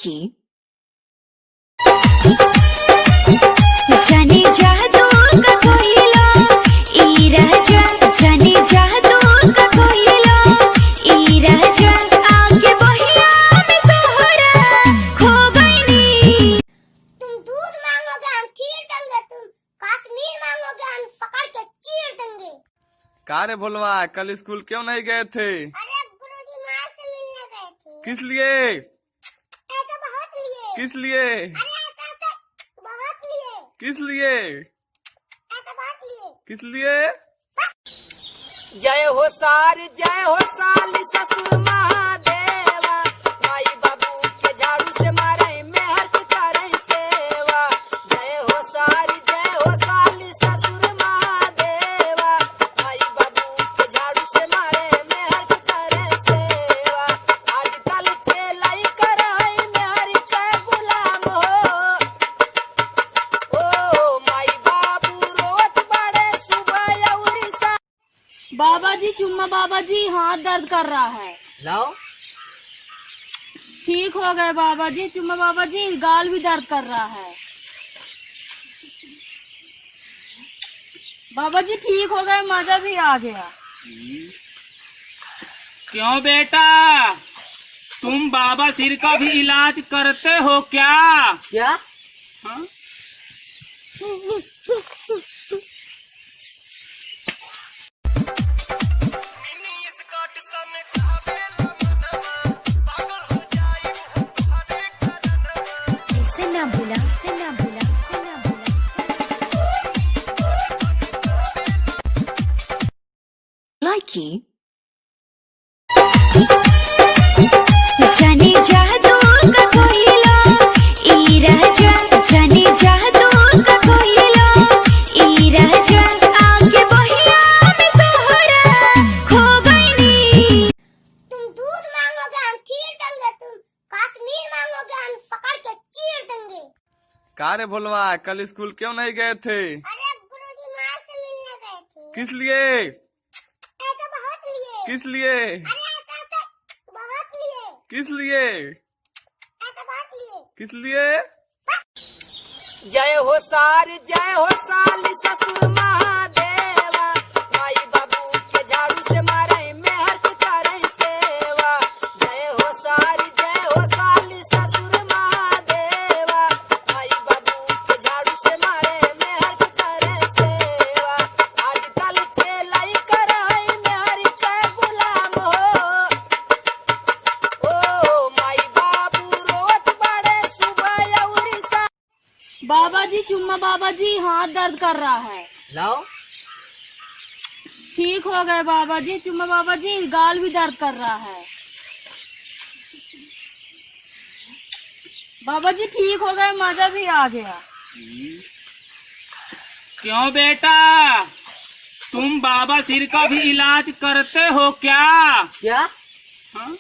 Likey जाने जादू का कोयला ई राजा जाने जादू का कोयला ई राजा आगे बहिया में तोहरा खो गईनी। तुम दूध मांगोगे हम खीर देंगे, तुम कश्मीर मांगोगे हम पकड़ के चीर देंगे। का रे भोलवा, कल स्कूल क्यों नहीं गए थे? अरे गुरुजी माँ से मिलने गए थे। किस लिए? ऐसा बहुत लिए। किस लिए? अरे ऐसा बहुत लिए। किस लिए? ऐसा बहुत लिए। किस लिए? जय हो साली ससुर महादेवा, माई बाबू के झाड़ू से मारे मेहर की करे सेवा। जय हो साली ससुर महादेवा, माई बाबू के झाड़ू से मारे मेहर की करे सेवा। आजकल के लाई कराई मेहर के गुलाम हो, ओ माई बाबू रोत बड़े सुबह अउरी सा। बाबा जी चुम्मा बाबा जी, हाथ दर्द कर रहा है। लाओ ठीक हो गए बाबा जी। चुम्मा बाबा जी, गाल भी दर्द कर रहा है। बाबा जी ठीक हो गए, मजा भी आ गया। क्यों बेटा, तुम बाबा सिर का भी इलाज करते हो क्या? क्या? हाँ? से ना भूला से ना भूला से ना भूला। Likey जाने जादू का कोयला ई राजा जाने जादू का कोयला ई राजा आगे बहिया में तोहरा खो गईनी। तुम दूध मांगोगे हम खीर देंगे, तुम कश्मीर मांगोगे हम पकड़ के चीर देंगे। का रे भोलवा, कल स्कूल क्यों नहीं गए थे? अरे गुरुजी माँ से मिलने गए थे। किस लिए? ऐसा बहुत लिए। किस लिए? अरे ऐसा बहुत लिए। किस लिए? ऐसा बहुत लिए। किस लिए? जय हो साली ससुर महादेवा, माई बाबू के झाड़ू से मारे मेहर की करे सेवा। जय हो साली ससुर महादेवा, माई बाबू के झाड़ू से मारे मेहर की करे सेवा। आजकल के लाई कराई मेहर के गुलाम हो, ओ माई बाबू रोत बड़े सुबह अउरी सा। बाबा जी चुम्मा बाबा जी, हाथ दर्द कर रहा है। लाओ ठीक हो गए बाबा जी। चुम्मा बाबा जी, गाल भी दर्द कर रहा है। बाबा जी ठीक हो गए, मजा भी आ गया। क्यों बेटा, तुम बाबा सिर का भी इलाज करते हो क्या? क्या? हाँ?